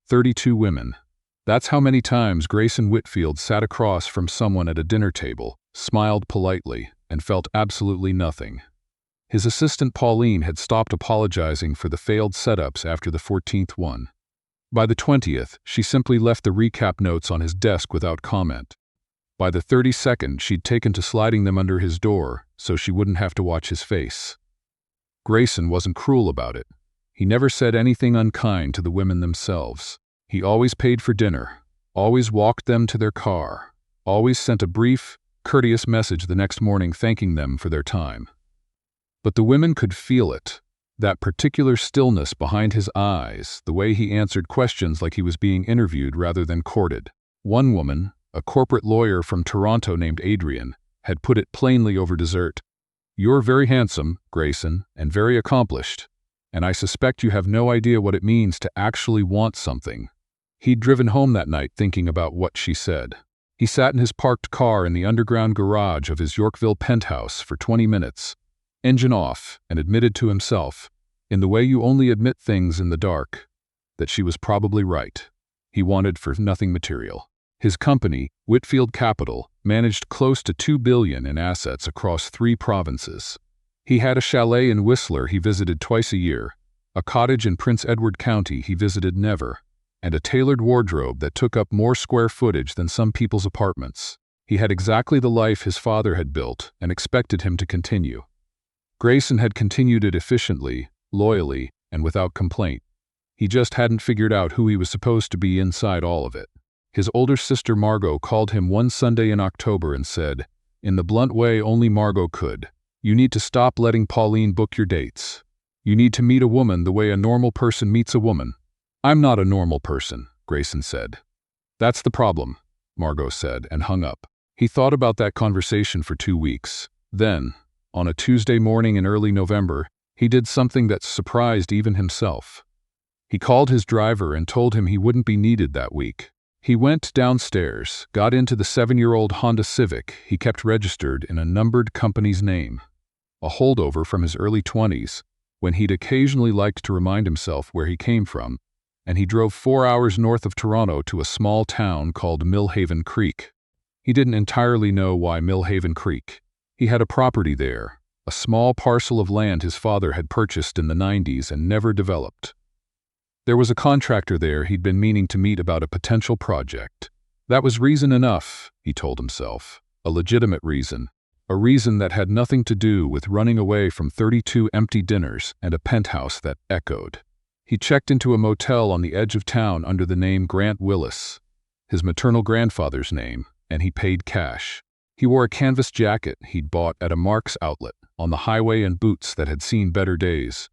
32 women. That's how many times Grayson Whitfield sat across from someone at a dinner table, smiled politely, and felt absolutely nothing. His assistant Pauline had stopped apologizing for the failed setups after the 14th one. By the 20th, she simply left the recap notes on his desk without comment. By the 32nd, she'd taken to sliding them under his door so she wouldn't have to watch his face. Grayson wasn't cruel about it. He never said anything unkind to the women themselves. He always paid for dinner, always walked them to their car, always sent a brief, courteous message the next morning thanking them for their time. But the women could feel it, that particular stillness behind his eyes, the way he answered questions like he was being interviewed rather than courted. One woman, a corporate lawyer from Toronto named Adrian, had put it plainly over dessert. "You're very handsome, Grayson, and very accomplished, and I suspect you have no idea what it means to actually want something." He'd driven home that night thinking about what she said. He sat in his parked car in the underground garage of his Yorkville penthouse for 20 minutes, engine off, and admitted to himself, in the way you only admit things in the dark, that she was probably right. He wanted for nothing material. His company, Whitfield Capital, managed close to $2 billion in assets across 3 provinces. He had a chalet in Whistler he visited twice a year, a cottage in Prince Edward County he visited never, and a tailored wardrobe that took up more square footage than some people's apartments. He had exactly the life his father had built and expected him to continue. Grayson had continued it efficiently, loyally, and without complaint. He just hadn't figured out who he was supposed to be inside all of it. His older sister Margot called him one Sunday in October and said, in the blunt way only Margot could, "You need to stop letting Pauline book your dates. You need to meet a woman the way a normal person meets a woman." "I'm not a normal person," Grayson said. "That's the problem," Margot said, and hung up. He thought about that conversation for 2 weeks. Then, on a Tuesday morning in early November, he did something that surprised even himself. He called his driver and told him he wouldn't be needed that week. He went downstairs, got into the 7-year-old Honda Civic he kept registered in a numbered company's name, a holdover from his early 20s, when he'd occasionally liked to remind himself where he came from, and he drove 4 hours north of Toronto to a small town called Millhaven Creek. He didn't entirely know why Millhaven Creek. He had a property there, a small parcel of land his father had purchased in the 90s and never developed. There was a contractor there he'd been meaning to meet about a potential project. That was reason enough, he told himself, a legitimate reason, a reason that had nothing to do with running away from 32 empty dinners and a penthouse that echoed. He checked into a motel on the edge of town under the name Grant Willis, his maternal grandfather's name, and he paid cash. He wore a canvas jacket he'd bought at a Mark's outlet on the highway and boots that had seen better days.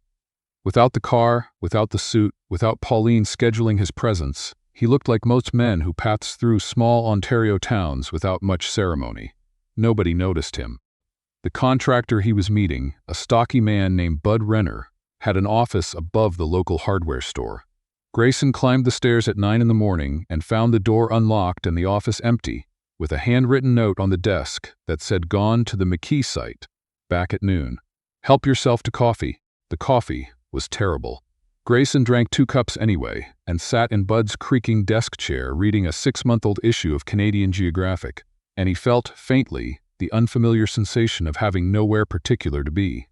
Without the car, without the suit, without Pauline scheduling his presence, he looked like most men who pass through small Ontario towns without much ceremony. Nobody noticed him. The contractor he was meeting, a stocky man named Bud Renner, had an office above the local hardware store. Grayson climbed the stairs at 9 in the morning and found the door unlocked and the office empty, with a handwritten note on the desk that said "Gone to the McKee site, back at noon. Help yourself to coffee." The coffee was terrible. Grayson drank 2 cups anyway and sat in Bud's creaking desk chair reading a 6-month-old issue of Canadian Geographic, and he felt, faintly, the unfamiliar sensation of having nowhere particular to be.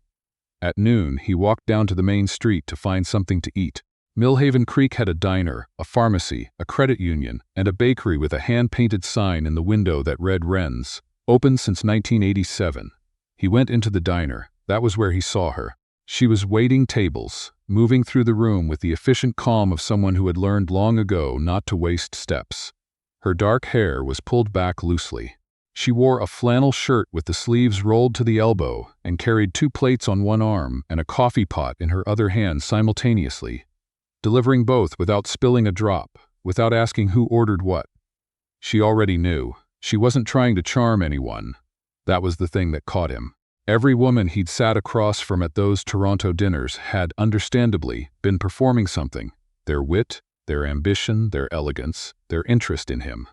At noon, he walked down to the main street to find something to eat. Millhaven Creek had a diner, a pharmacy, a credit union, and a bakery with a hand-painted sign in the window that read Wren's, open since 1987. He went into the diner. That was where he saw her. She was waiting tables, moving through the room with the efficient calm of someone who had learned long ago not to waste steps. Her dark hair was pulled back loosely. She wore a flannel shirt with the sleeves rolled to the elbow and carried 2 plates on one arm and a coffee pot in her other hand simultaneously, delivering both without spilling a drop, without asking who ordered what. She already knew. She wasn't trying to charm anyone. That was the thing that caught him. Every woman he'd sat across from at those Toronto dinners had, understandably, been performing something. Their wit, their ambition, their elegance, their interest in him.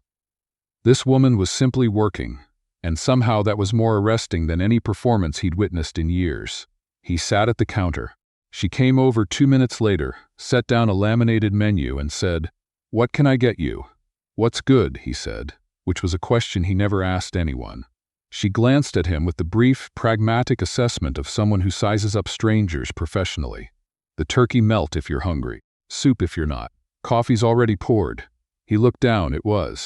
This woman was simply working, and somehow that was more arresting than any performance he'd witnessed in years. He sat at the counter. She came over 2 minutes later, set down a laminated menu and said, "What can I get you?" "What's good?" he said, which was a question he never asked anyone. She glanced at him with the brief, pragmatic assessment of someone who sizes up strangers professionally. "The turkey melt if you're hungry. Soup if you're not. Coffee's already poured." He looked down.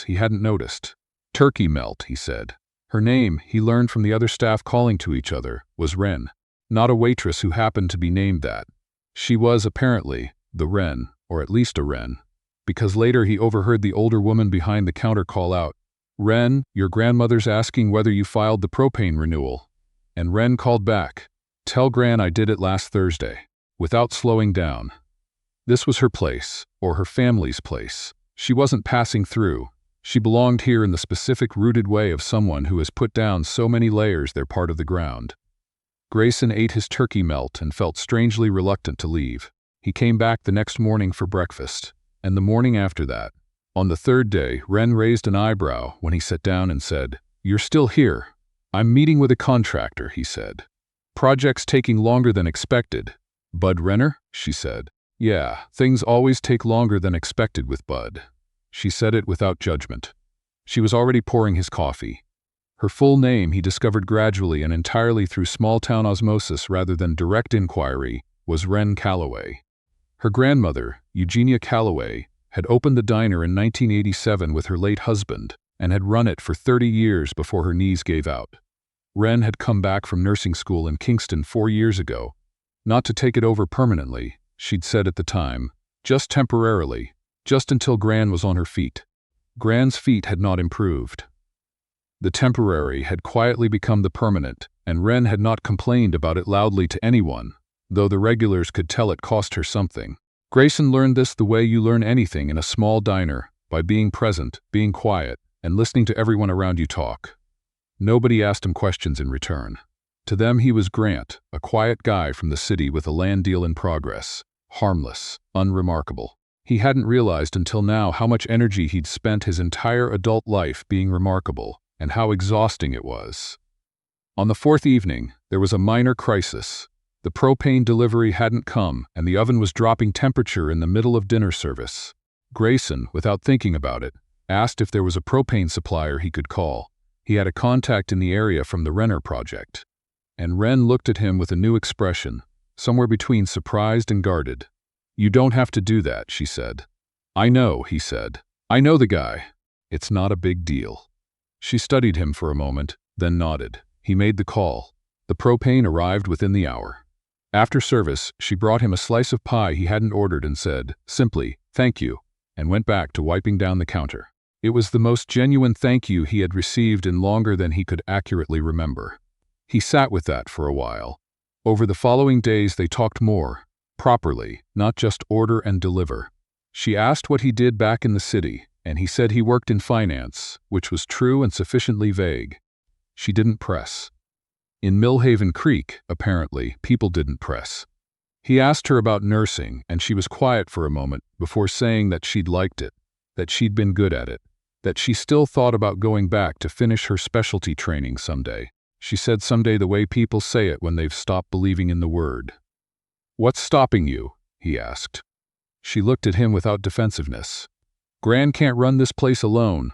He hadn't noticed. "Turkey melt," he said. Her name, he learned from the other staff calling to each other, was Wren, not a waitress who happened to be named that. She was, apparently, the Wren, or at least a Wren, because later he overheard the older woman behind the counter call out, "Wren, your grandmother's asking whether you filed the propane renewal." And Wren called back, "Tell Gran I did it last Thursday," without slowing down. This was her place, or her family's place. She wasn't passing through. She belonged here in the specific rooted way of someone who has put down so many layers they're part of the ground. Grayson ate his turkey melt and felt strangely reluctant to leave. He came back the next morning for breakfast, and the morning after that. On the third day, Wren raised an eyebrow when he sat down and said, "You're still here." "I'm meeting with a contractor," he said. "Project's taking longer than expected." "Bud Renner?" she said. "Yeah, things always take longer than expected with Bud." She said it without judgment. She was already pouring his coffee. Her full name, he discovered gradually and entirely through small-town osmosis rather than direct inquiry, was Wren Calloway. Her grandmother, Eugenia Calloway, had opened the diner in 1987 with her late husband and had run it for 30 years before her knees gave out. Wren had come back from nursing school in Kingston 4 years ago. Not to take it over permanently, she'd said at the time, just temporarily, just until Gran was on her feet. Gran's feet had not improved. The temporary had quietly become the permanent, and Wren had not complained about it loudly to anyone, though the regulars could tell it cost her something. Grayson learned this the way you learn anything in a small diner, by being present, being quiet, and listening to everyone around you talk. Nobody asked him questions in return. To them he was Grant, a quiet guy from the city with a land deal in progress, harmless, unremarkable. He hadn't realized until now how much energy he'd spent his entire adult life being remarkable, and how exhausting it was. On the fourth evening, there was a minor crisis. The propane delivery hadn't come, and the oven was dropping temperature in the middle of dinner service. Grayson, without thinking about it, asked if there was a propane supplier he could call. He had a contact in the area from the Renner project. And Wren looked at him with a new expression, somewhere between surprised and guarded. "You don't have to do that," she said. "I know," he said. "I know the guy. It's not a big deal." She studied him for a moment, then nodded. He made the call. The propane arrived within the hour. After service, she brought him a slice of pie he hadn't ordered and said, simply, "Thank you," and went back to wiping down the counter. It was the most genuine thank you he had received in longer than he could accurately remember. He sat with that for a while. Over the following days they talked more, properly, not just order and deliver. She asked what he did back in the city, and he said he worked in finance, which was true and sufficiently vague. She didn't press. In Millhaven Creek, apparently, people didn't press. He asked her about nursing, and she was quiet for a moment before saying that she'd liked it, that she'd been good at it, that she still thought about going back to finish her specialty training someday. She said someday the way people say it when they've stopped believing in the word. "What's stopping you?" he asked. She looked at him without defensiveness. "Gran can't run this place alone,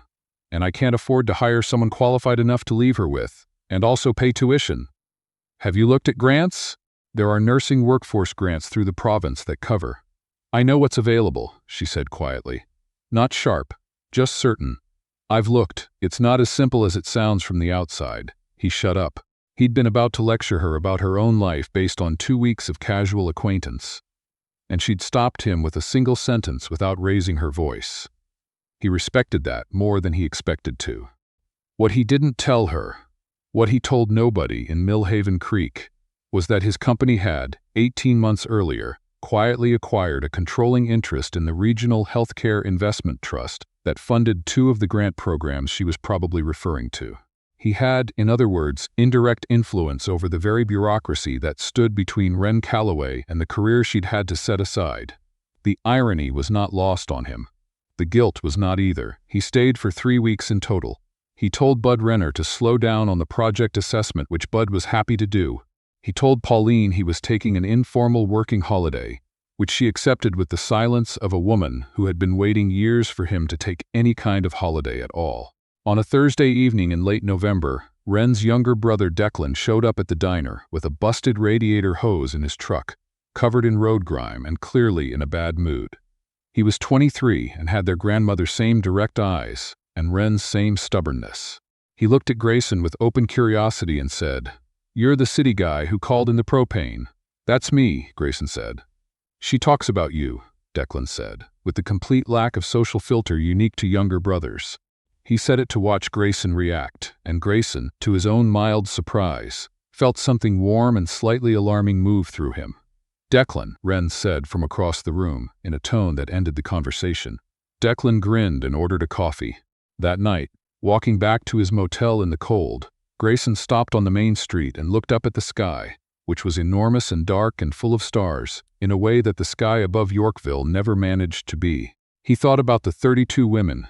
and I can't afford to hire someone qualified enough to leave her with, and also pay tuition. Have you looked at grants? There are nursing workforce grants through the province that cover." "I know what's available," she said quietly. "Not sharp, just certain. I've looked. It's not as simple as it sounds from the outside." He shut up. He'd been about to lecture her about her own life based on 2 weeks of casual acquaintance, and she'd stopped him with a single sentence without raising her voice. He respected that more than he expected to. What he didn't tell her, what he told nobody in Millhaven Creek, was that his company had, 18 months earlier, quietly acquired a controlling interest in the Regional Healthcare Investment Trust that funded 2 of the grant programs she was probably referring to. He had, in other words, indirect influence over the very bureaucracy that stood between Wren Calloway and the career she'd had to set aside. The irony was not lost on him. The guilt was not either. He stayed for 3 weeks in total. He told Bud Renner to slow down on the project assessment, which Bud was happy to do. He told Pauline he was taking an informal working holiday, which she accepted with the silence of a woman who had been waiting years for him to take any kind of holiday at all. On a Thursday evening in late November, Wren's younger brother Declan showed up at the diner with a busted radiator hose in his truck, covered in road grime and clearly in a bad mood. He was 23 and had their grandmother's same direct eyes and Wren's same stubbornness. He looked at Grayson with open curiosity and said, "You're the city guy who called in the propane." "That's me," Grayson said. "She talks about you," Declan said, with the complete lack of social filter unique to younger brothers. He said it to watch Grayson react, and Grayson, to his own mild surprise, felt something warm and slightly alarming move through him. "Declan," Wren said from across the room, in a tone that ended the conversation. Declan grinned and ordered a coffee. That night, walking back to his motel in the cold, Grayson stopped on the main street and looked up at the sky, which was enormous and dark and full of stars, in a way that the sky above Yorkville never managed to be. He thought about the 32 women,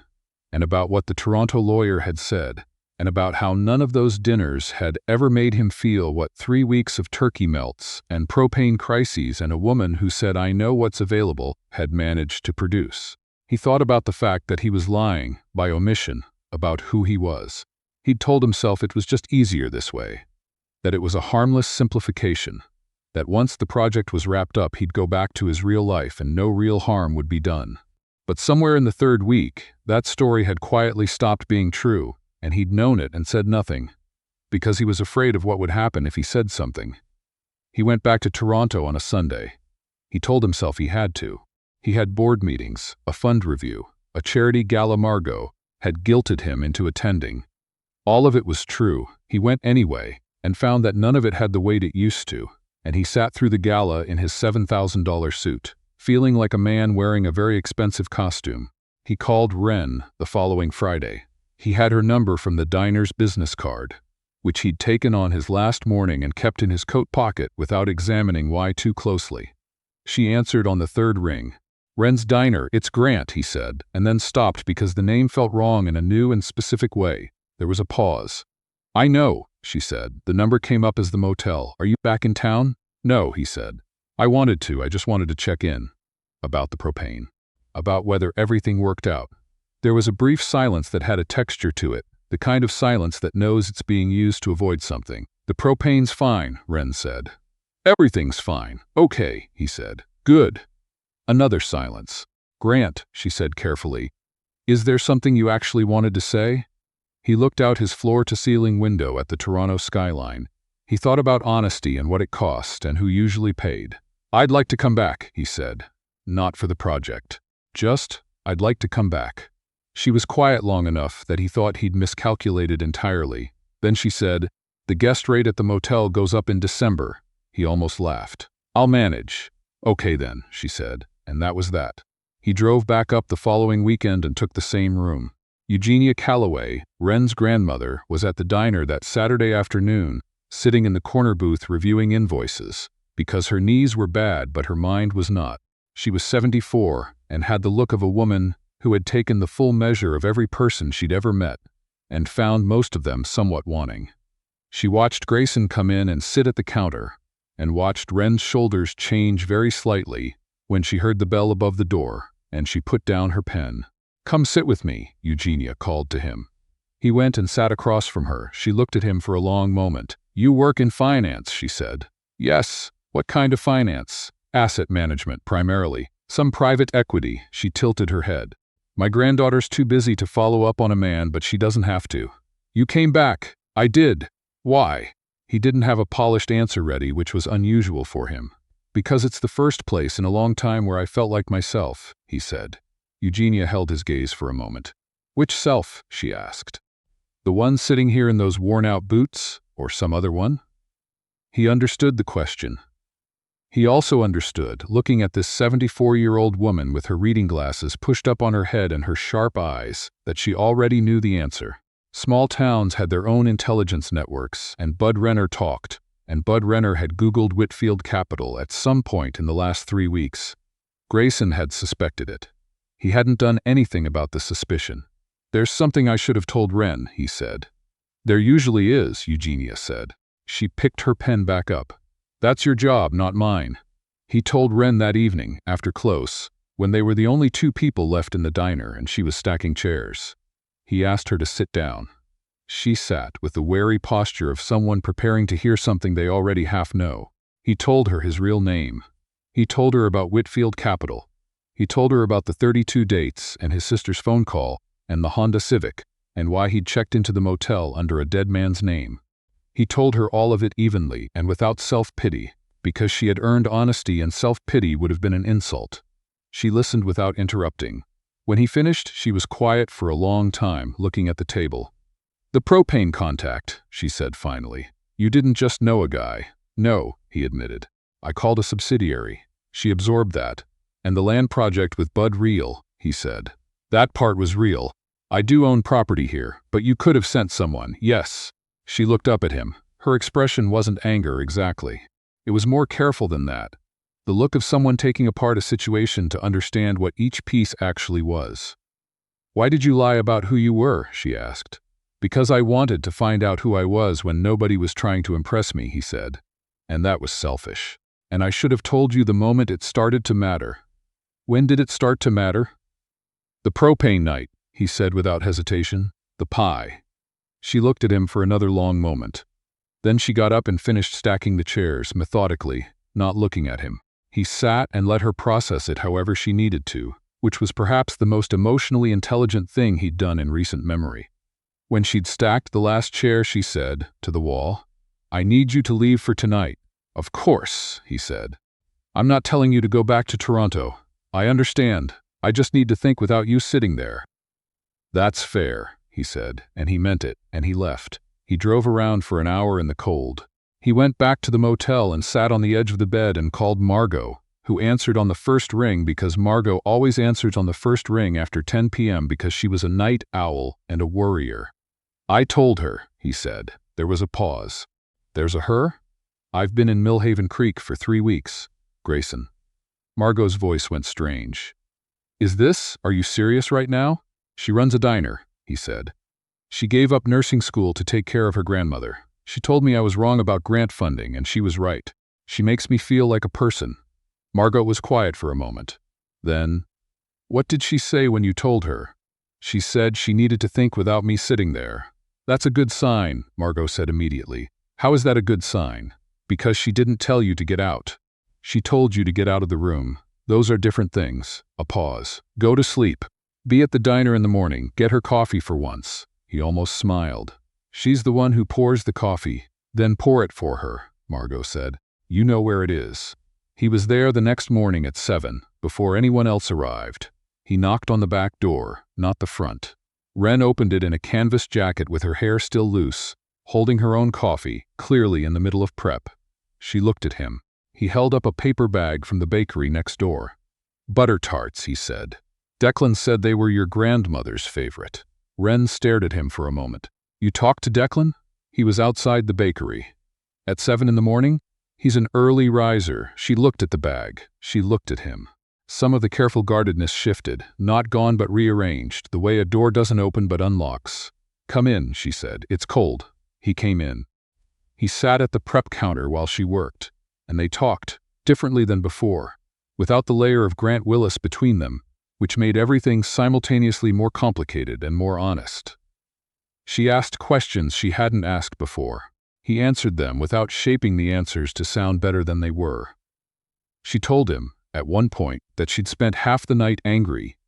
and about what the Toronto lawyer had said, and about how none of those dinners had ever made him feel what 3 weeks of turkey melts and propane crises and a woman who said "I know what's available" had managed to produce. He thought about the fact that he was lying, by omission, about who he was. He'd told himself it was just easier this way, that it was a harmless simplification, that once the project was wrapped up he'd go back to his real life and no real harm would be done. But somewhere in the third week, that story had quietly stopped being true, and he'd known it and said nothing, because he was afraid of what would happen if he said something. He went back to Toronto on a Sunday. He told himself he had to. He had board meetings, a fund review, a charity gala Margot had guilted him into attending. All of it was true. He went anyway, and found that none of it had the weight it used to, and he sat through the gala in his $7,000 suit, feeling like a man wearing a very expensive costume. He called Wren the following Friday. He had her number from the diner's business card, which he'd taken on his last morning and kept in his coat pocket without examining why too closely. She answered on the third ring. "Wren's Diner, it's Grant," he said, and then stopped because the name felt wrong in a new and specific way. There was a pause. "I know," she said. "The number came up as the motel. Are you back in town?" "No," he said. I just wanted to check in. About the propane. About whether everything worked out." There was a brief silence that had a texture to it, the kind of silence that knows it's being used to avoid something. "The propane's fine," Wren said. "Everything's fine." "Okay," he said. "Good." Another silence. "Grant," she said carefully, "is there something you actually wanted to say?" He looked out his floor-to-ceiling window at the Toronto skyline. He thought about honesty and what it cost and who usually paid. "I'd like to come back," he said. "Not for the project. Just, I'd like to come back." She was quiet long enough that he thought he'd miscalculated entirely. Then she said, "The guest rate at the motel goes up in December." He almost laughed. "I'll manage." "Okay then," she said, and that was that. He drove back up the following weekend and took the same room. Eugenia Calloway, Wren's grandmother, was at the diner that Saturday afternoon, sitting in the corner booth reviewing invoices, because her knees were bad but her mind was not. She was 74 and had the look of a woman who had taken the full measure of every person she'd ever met and found most of them somewhat wanting. She watched Grayson come in and sit at the counter, and watched Wren's shoulders change very slightly when she heard the bell above the door, and she put down her pen. "Come sit with me," Eugenia called to him. He went and sat across from her. She looked at him for a long moment. "You work in finance," she said. "Yes. What kind of finance?" "Asset management, primarily. Some private equity." She tilted her head. "My granddaughter's too busy to follow up on a man, but she doesn't have to." "You came back." "I did." "Why?" He didn't have a polished answer ready, which was unusual for him. "Because it's the first place in a long time where I felt like myself," he said. Eugenia held his gaze for a moment. "Which self?" she asked. "The one sitting here in those worn-out boots, or some other one?" He understood the question. He also understood, looking at this 74-year-old woman with her reading glasses pushed up on her head and her sharp eyes, that she already knew the answer. Small towns had their own intelligence networks, and Bud Renner talked, and Bud Renner had Googled Whitfield Capital at some point in the last 3 weeks. Grayson had suspected it. He hadn't done anything about the suspicion. "There's something I should have told Wren," he said. "There usually is," Eugenia said. She picked her pen back up. "That's your job, not mine." He told Wren that evening, after close, when they were the only two people left in the diner and she was stacking chairs. He asked her to sit down. She sat with the wary posture of someone preparing to hear something they already half know. He told her his real name. He told her about Whitfield Capital. He told her about the 32 dates and his sister's phone call and the Honda Civic and why he'd checked into the motel under a dead man's name. He told her all of it evenly and without self-pity, because she had earned honesty and self-pity would have been an insult. She listened without interrupting. When he finished, she was quiet for a long time, looking at the table. "The propane contact," she said finally. "You didn't just know a guy." "No," he admitted. "I called a subsidiary." She absorbed that. "And the land project with Bud real," he said. "That part was real. I do own property here, but you could have sent someone, yes." She looked up at him. Her expression wasn't anger exactly. It was more careful than that. The look of someone taking apart a situation to understand what each piece actually was. "Why did you lie about who you were?" she asked. "Because I wanted to find out who I was when nobody was trying to impress me," he said. "And that was selfish. And I should have told you the moment it started to matter." "When did it start to matter?" "The propane night," he said without hesitation. "The pie." She looked at him for another long moment. Then she got up and finished stacking the chairs, methodically, not looking at him. He sat and let her process it however she needed to, which was perhaps the most emotionally intelligent thing he'd done in recent memory. When she'd stacked the last chair, she said, to the wall, "I need you to leave for tonight." "Of course," he said. "I'm not telling you to go back to Toronto. I understand. I just need to think without you sitting there." "That's fair," he said, and he meant it, and he left. He drove around for an hour in the cold. He went back to the motel and sat on the edge of the bed and called Margot, who answered on the first ring because Margot always answers on the first ring after 10 p.m. because she was a night owl and a worrier. "I told her," he said. There was a pause. "There's a her? I've been in Millhaven Creek for 3 weeks, Grayson." Margot's voice went strange. Are you serious right now?" "She runs a diner," he said. "She gave up nursing school to take care of her grandmother. She told me I was wrong about grant funding, and she was right. She makes me feel like a person." Margot was quiet for a moment. Then, "What did she say when you told her?" "She said she needed to think without me sitting there." "That's a good sign," Margot said immediately. "How is that a good sign?" "Because she didn't tell you to get out. She told you to get out of the room. Those are different things." A pause. "Go to sleep. Be at the diner in the morning. Get her coffee for once." He almost smiled. "She's the one who pours the coffee." "Then pour it for her," Margot said. "You know where it is." He was there the next morning at 7, before anyone else arrived. He knocked on the back door, not the front. Wren opened it in a canvas jacket with her hair still loose, holding her own coffee, clearly in the middle of prep. She looked at him. He held up a paper bag from the bakery next door. "Butter tarts," he said. "Declan said they were your grandmother's favorite." Wren stared at him for a moment. "You talked to Declan?" He was outside the bakery. "At 7 in the morning? He's an early riser." She looked at the bag. She looked at him. Some of the careful guardedness shifted, not gone but rearranged, the way a door doesn't open but unlocks. "Come in," she said. "It's cold." He came in. He sat at the prep counter while she worked, and they talked, differently than before, without the layer of Grant Willis between them, which made everything simultaneously more complicated and more honest. She asked questions she hadn't asked before. He answered them without shaping the answers to sound better than they were. She told him, at one point, that she'd spent half the night angry,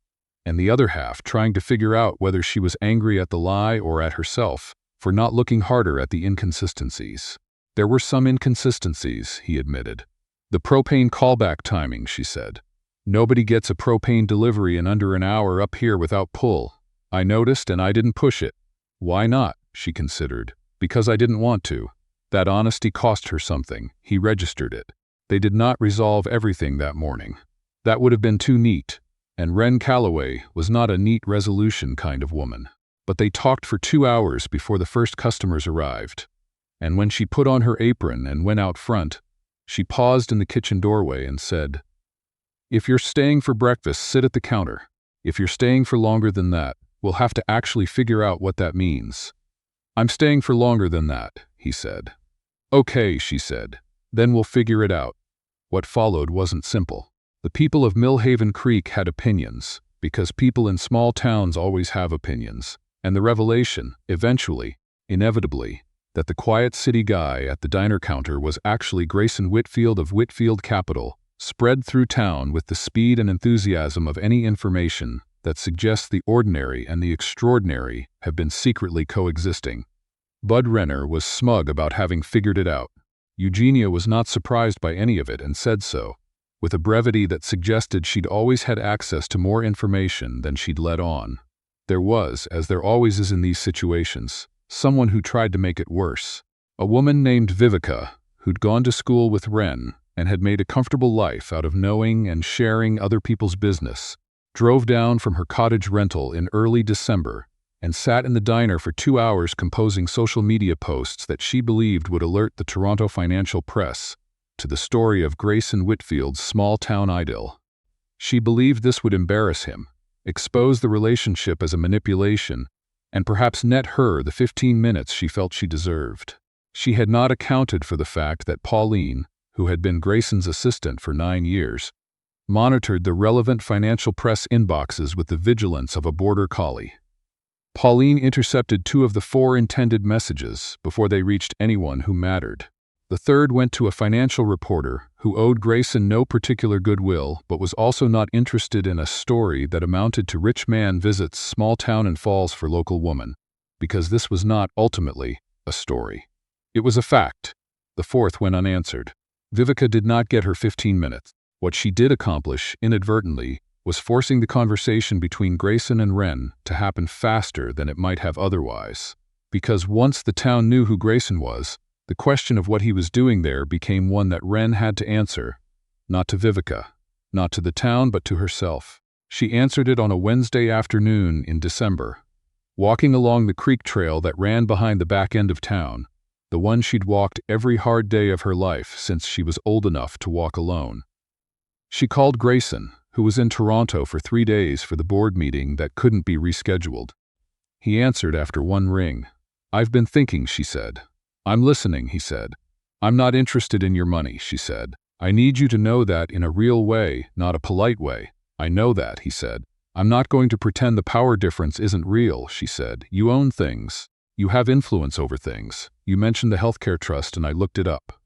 and the other half trying to figure out whether she was angry at the lie or at herself for not looking harder at the inconsistencies. There were some inconsistencies, he admitted. "The propane callback timing," she said. "Nobody gets a propane delivery in under an hour up here without pull. I noticed and I didn't push it." "Why not?" she considered. "Because I didn't want to." That honesty cost her something. He registered it. They did not resolve everything that morning. That would have been too neat, and Wren Calloway was not a neat resolution kind of woman. But they talked for 2 hours before the first customers arrived. And when she put on her apron and went out front, she paused in the kitchen doorway and said, "If you're staying for breakfast, sit at the counter. If you're staying for longer than that, we'll have to actually figure out what that means." "I'm staying for longer than that," he said. "Okay," she said. "Then we'll figure it out." What followed wasn't simple. The people of Millhaven Creek had opinions, because people in small towns always have opinions, and the revelation, eventually, inevitably, that the quiet city guy at the diner counter was actually Grayson Whitfield of Whitfield Capital, spread through town with the speed and enthusiasm of any information that suggests the ordinary and the extraordinary have been secretly coexisting. Bud Renner was smug about having figured it out. Eugenia was not surprised by any of it and said so, with a brevity that suggested she'd always had access to more information than she'd let on. There was, as there always is in these situations, someone who tried to make it worse. A woman named Vivica, who'd gone to school with Wren and had made a comfortable life out of knowing and sharing other people's business, drove down from her cottage rental in early December and sat in the diner for 2 hours composing social media posts that she believed would alert the Toronto financial press to the story of Grayson Whitfield's small-town idyll. She believed this would embarrass him, expose the relationship as a manipulation, and perhaps net her the 15 minutes she felt she deserved. She had not accounted for the fact that Pauline, who had been Grayson's assistant for 9 years, monitored the relevant financial press inboxes with the vigilance of a border collie. Pauline intercepted 2 of the 4 intended messages before they reached anyone who mattered. The third went to a financial reporter who owed Grayson no particular goodwill but was also not interested in a story that amounted to rich man visits small town and falls for local woman, because this was not, ultimately, a story. It was a fact. The fourth went unanswered. Vivica did not get her 15 minutes. What she did accomplish, inadvertently, was forcing the conversation between Grayson and Wren to happen faster than it might have otherwise. Because once the town knew who Grayson was, the question of what he was doing there became one that Wren had to answer, not to Vivica, not to the town but to herself. She answered it on a Wednesday afternoon in December, walking along the creek trail that ran behind the back end of town, the one she'd walked every hard day of her life since she was old enough to walk alone. She called Grayson, who was in Toronto for 3 days for the board meeting that couldn't be rescheduled. He answered after 1 ring. "I've been thinking," she said. "I'm listening," he said. "I'm not interested in your money," she said. "I need you to know that in a real way, not a polite way." "I know that," he said. "I'm not going to pretend the power difference isn't real," she said. "You own things. You have influence over things. You mentioned the healthcare trust and I looked it up."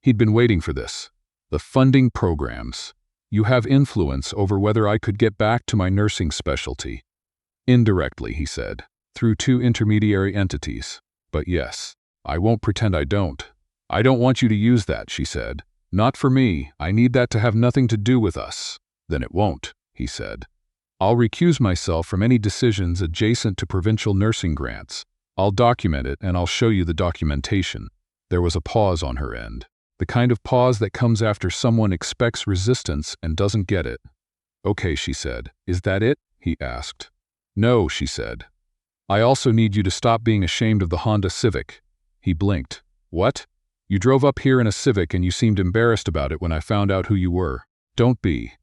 He'd been waiting for this. "The funding programs. You have influence over whether I could get back to my nursing specialty." "Indirectly," he said, "through 2 intermediary entities. But yes, I won't pretend I don't." "I don't want you to use that," she said. "Not for me. I need that to have nothing to do with us." "Then it won't," he said. "I'll recuse myself from any decisions adjacent to provincial nursing grants. I'll document it and I'll show you the documentation." There was a pause on her end. The kind of pause that comes after someone expects resistance and doesn't get it. "Okay," she said. "Is that it?" he asked. "No," she said. "I also need you to stop being ashamed of the Honda Civic." He blinked. "What? You drove up here in a Civic and you seemed embarrassed about it when I found out who you were." "Don't be.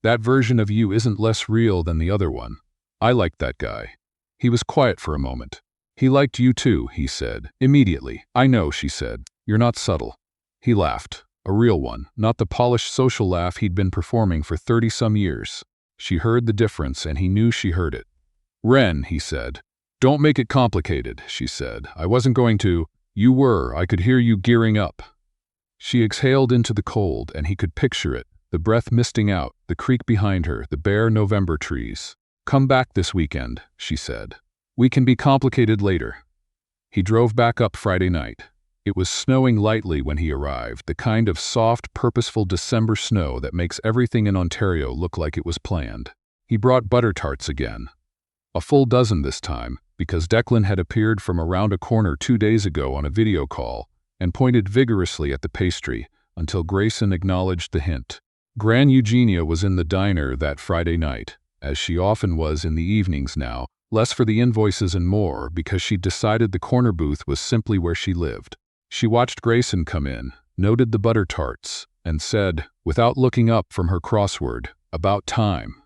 That version of you isn't less real than the other one. I liked that guy." He was quiet for a moment. "He liked you too," he said, immediately. "I know," she said. "You're not subtle." He laughed, a real one, not the polished social laugh he'd been performing for 30-some years. She heard the difference and he knew she heard it. "Wren," he said. "Don't make it complicated," she said. "I wasn't going to." "You were. I could hear you gearing up." She exhaled into the cold and he could picture it, the breath misting out, the creek behind her, the bare November trees. "Come back this weekend," she said. "We can be complicated later." He drove back up Friday night. It was snowing lightly when he arrived, the kind of soft, purposeful December snow that makes everything in Ontario look like it was planned. He brought butter tarts again. A full dozen this time, because Declan had appeared from around a corner 2 days ago on a video call and pointed vigorously at the pastry until Grayson acknowledged the hint. Gran Eugenia was in the diner that Friday night, as she often was in the evenings now, less for the invoices and more because she'd decided the corner booth was simply where she lived. She watched Grayson come in, noted the butter tarts, and said, without looking up from her crossword, "About time."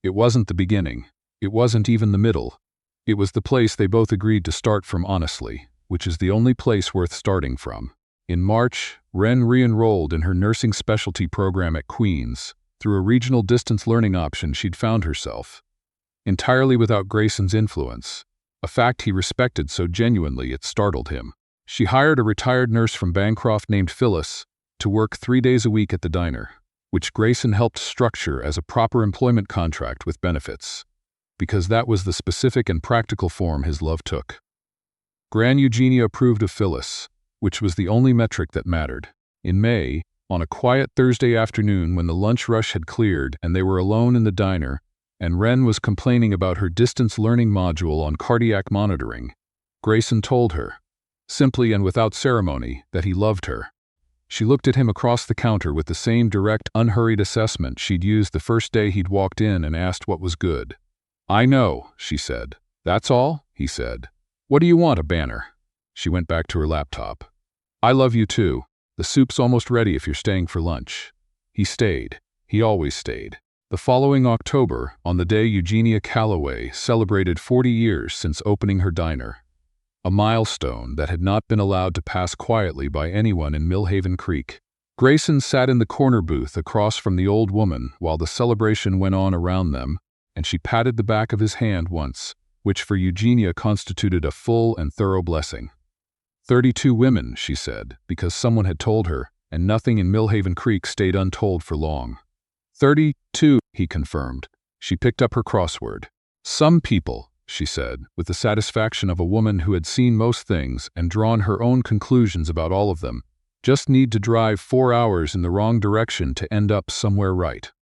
It wasn't the beginning. It wasn't even the middle. It was the place they both agreed to start from honestly, which is the only place worth starting from. In March, Wren re-enrolled in her nursing specialty program at Queen's. Through a regional distance learning option she'd found herself. Entirely without Grayson's influence, a fact he respected so genuinely it startled him. She hired a retired nurse from Bancroft named Phyllis to work 3 days a week at the diner, which Grayson helped structure as a proper employment contract with benefits, because that was the specific and practical form his love took. Gran Eugenia approved of Phyllis, which was the only metric that mattered. In May, on a quiet Thursday afternoon when the lunch rush had cleared and they were alone in the diner, and Wren was complaining about her distance learning module on cardiac monitoring, Grayson told her, simply and without ceremony, that he loved her. She looked at him across the counter with the same direct, unhurried assessment she'd used the first day he'd walked in and asked what was good. "I know," she said. "That's all?" he said. "What do you want, a banner?" She went back to her laptop. "I love you too. The soup's almost ready if you're staying for lunch." He stayed. He always stayed. The following October, on the day Eugenia Calloway celebrated 40 years since opening her diner, a milestone that had not been allowed to pass quietly by anyone in Millhaven Creek, Grayson sat in the corner booth across from the old woman while the celebration went on around them, and she patted the back of his hand once, which for Eugenia constituted a full and thorough blessing. 32 women, she said, because someone had told her, and nothing in Millhaven Creek stayed untold for long. 32, he confirmed. She picked up her crossword. "Some people," she said, with the satisfaction of a woman who had seen most things and drawn her own conclusions about all of them, "just need to drive 4 hours in the wrong direction to end up somewhere right."